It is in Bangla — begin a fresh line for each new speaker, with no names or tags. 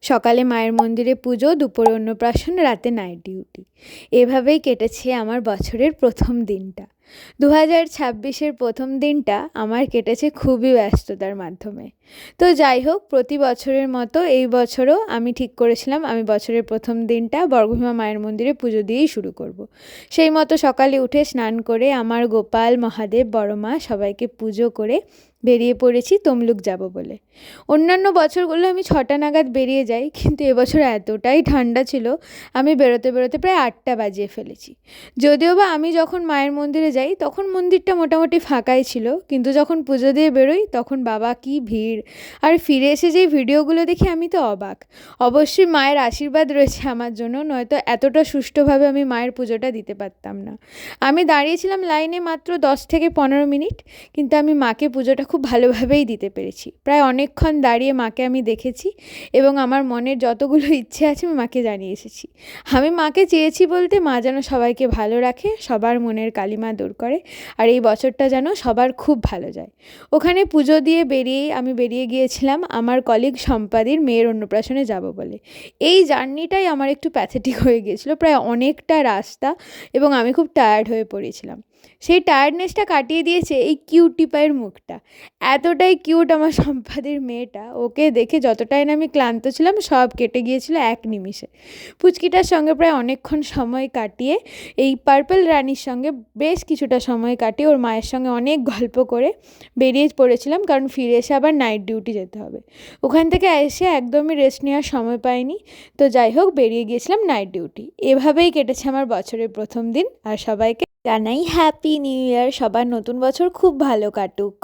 সকালে মায়ের মন্দিরে পুজো, দুপুরে অন্নপ্রাশন, রাতে নাইট ডিউটি। এভাবেই কেটেছে আমার বছরের প্রথম দিনটা। 2026-এর প্রথম দিনটা আমার কেটেছে খুবই ব্যস্ততার মাধ্যমে। তো যাই হোক, প্রতি বছরের মতো এই বছরও আমি ঠিক করেছিলাম আমি বছরের প্রথম দিনটা বর্গভীমা মায়ের মন্দিরে পুজো দিয়েই শুরু করব। সেই মতো সকালে উঠে স্নান করে আমার গোপাল, মহাদেব, বড় মা সবাইকে পুজো করে বেরিয়ে পড়েছি তমলুক যাব বলে। অন্যান্য বছরগুলো আমি 6টা নাগাদ বেরিয়ে যাই, কিন্তু এবছর এতটাই ঠান্ডা ছিল আমি বেরোতে বেরোতে প্রায় 8টা বাজিয়ে ফেলেছি। যদিও বা আমি যখন মায়ের মন্দিরে যাই তখন মন্দিরটা মোটামুটি ফাঁকাই ছিল, কিন্তু যখন পুজো দিয়ে বেরোই তখন বাবা কি ভিড়! আর ফিরে এসে যেই ভিডিওগুলো দেখি আমি তো অবাক। অবশ্যই মায়ের আশীর্বাদ রয়েছে আমার জন্য, নয়তো এতটা সুষ্ঠুভাবে আমি মায়ের পুজোটা দিতে পারতাম না। আমি দাঁড়িয়েছিলাম লাইনে মাত্র 10 থেকে 15 মিনিট, কিন্তু আমি মাকে পুজোটা খুব ভালোভাবেই দিতে পেরেছি। প্রায় অনেকক্ষণ দাঁড়িয়ে মাকে আমি দেখেছি এবং আমার মনের যতগুলো ইচ্ছে আছে আমি মাকে জানিয়ে এসেছি। আমি মাকে চেয়েছি বলতে, মা যেন সবাইকে ভালো রাখে, সবার মনের কালিমা দূর করে, আর এই বছরটা যেন সবার খুব ভালো যায়। ওখানে পুজো দিয়ে বেরিয়েই আমি বেরিয়ে গিয়েছিলাম আমার কলিগ সম্পাদির মেয়ের অন্নপ্রাশনে যাব বলে। এই জার্নিটাই আমার একটু প্যাথেটিক হয়ে গিয়েছিলো, প্রায় অনেকটা রাস্তা, এবং আমি খুব টায়ার্ড হয়ে পড়েছিলাম। সেই টায়ার্ডনেসটা কাটিয়ে দিয়েছে এই কিউটি পায়ের মুখটা। এতটাই কিউট আমার সম্পাদের মেয়েটা, ওকে দেখে যতটাই না আমি ক্লান্ত ছিলাম সব কেটে গিয়েছিল এক নিমিষে। পুচকিটার সঙ্গে প্রায় অনেকক্ষণ সময় কাটিয়ে, এই পার্পল রানীর সঙ্গে বেশ কিছুটা সময় কাটিয়ে ওর মায়ের সঙ্গে অনেক গল্প করে বেরিয়ে পড়েছিলাম, কারণ ফিরে এসে আবার নাইট ডিউটি যেতে হবে। ওখান থেকে এসে একদমই রেস্ট নেওয়ার সময় পাইনি। তো যাই হোক, বেরিয়ে গিয়েছিলাম নাইট ডিউটি। এভাবেই কেটেছে আমার বছরের প্রথম দিন। আর সবাইকে জানাই হ্যাপি নিউ ইয়ার। সবার নতুন বছর খুব ভালো কাটুক।